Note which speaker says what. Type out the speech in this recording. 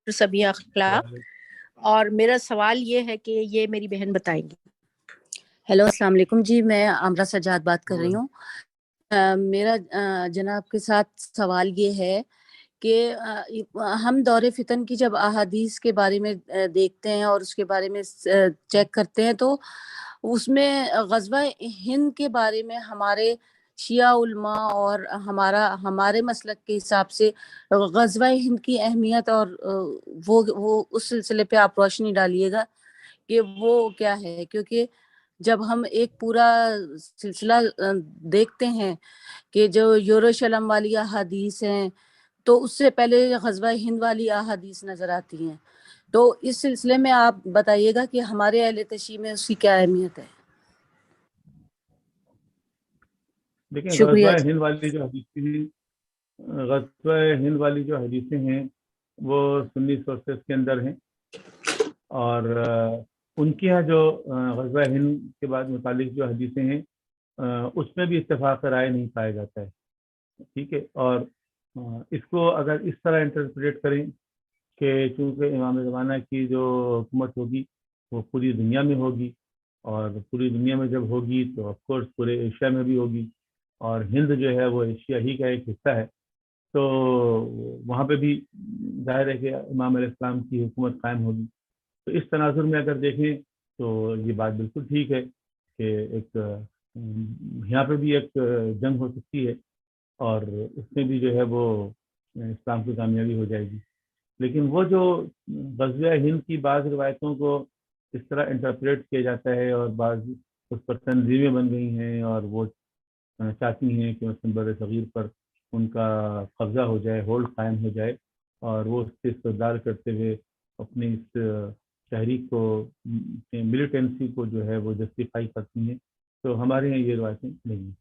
Speaker 1: Doctor Sabiya اخلاق، اور میرا سوال یہ ہے کہ یہ میری بہن بتائیں گی۔
Speaker 2: ہیلو، السلام علیکم جی، میں عامرہ سجاد بات کر رہی ہوں۔ میرا جناب کے ساتھ سوال یہ ہے کہ ہم دور فتن کی جب احادیث کے بارے میں دیکھتے ہیں اور اس کے بارے میں چیک کرتے ہیں تو اس میں غزوہ ہند کے بارے میں ہمارے شیعہ علماء اور ہمارے مسلک کے حساب سے غزوہ ہند کی اہمیت اور وہ اس سلسلے پہ آپ روشنی ڈالیے گا کہ وہ کیا ہے، کیونکہ جب ہم ایک پورا سلسلہ دیکھتے ہیں کہ جو یروشلم والی احادیث ہیں تو اس سے پہلے غزوہ ہند والی احادیث نظر آتی ہیں، تو اس سلسلے میں آپ بتائیے گا کہ ہمارے اہل تشیع میں اس کی کیا اہمیت ہے۔
Speaker 3: دیکھیں،
Speaker 2: شکریہ
Speaker 3: غزوہ ہند والی جو حدیثیں ہیں وہ سنی سورسز کے اندر ہیں، اور ان کے یہاں جو غزوہ ہند کے بعد متعلق جو حدیثیں ہیں اس میں بھی اتفاق رائے نہیں پایا جاتا ہے، ٹھیک ہے۔ اور اس کو اگر اس طرح انٹرپریٹ کریں کہ چونکہ امام زمانہ کی جو حکومت ہوگی وہ پوری دنیا میں ہوگی، اور پوری دنیا میں جب ہوگی تو آف کورس پورے ایشیا میں بھی ہوگی، اور ہند جو ہے وہ ایشیا ہی کا ایک حصہ ہے، تو وہاں پہ بھی ظاہر ہے کہ امام علیہ السلام کی حکومت قائم ہوگی۔ تو اس تناظر میں اگر دیکھیں تو یہ بات بالکل ٹھیک ہے کہ ایک یہاں پہ بھی ایک جنگ ہو سکتی ہے، اور اس میں بھی جو ہے وہ اسلام کی کامیابی ہو جائے گی۔ لیکن وہ جو غزوہ ہند کی بعض روایتوں کو اس طرح انٹرپریٹ کیا جاتا ہے اور بعض اس پر تنظیمیں بن گئی ہیں اور وہ چاہتی ہیں کہ مثلاً بر صغیر پر ان کا قبضہ ہو جائے، ہولڈ قائم ہو جائے، اور وہ اس سے استدلال کرتے ہوئے اپنی اس تحریک کو، ملیٹنسی کو جو ہے وہ جسٹیفائی کرتی ہیں، تو ہمارے یہاں یہ روایتیں نہیں ہیں۔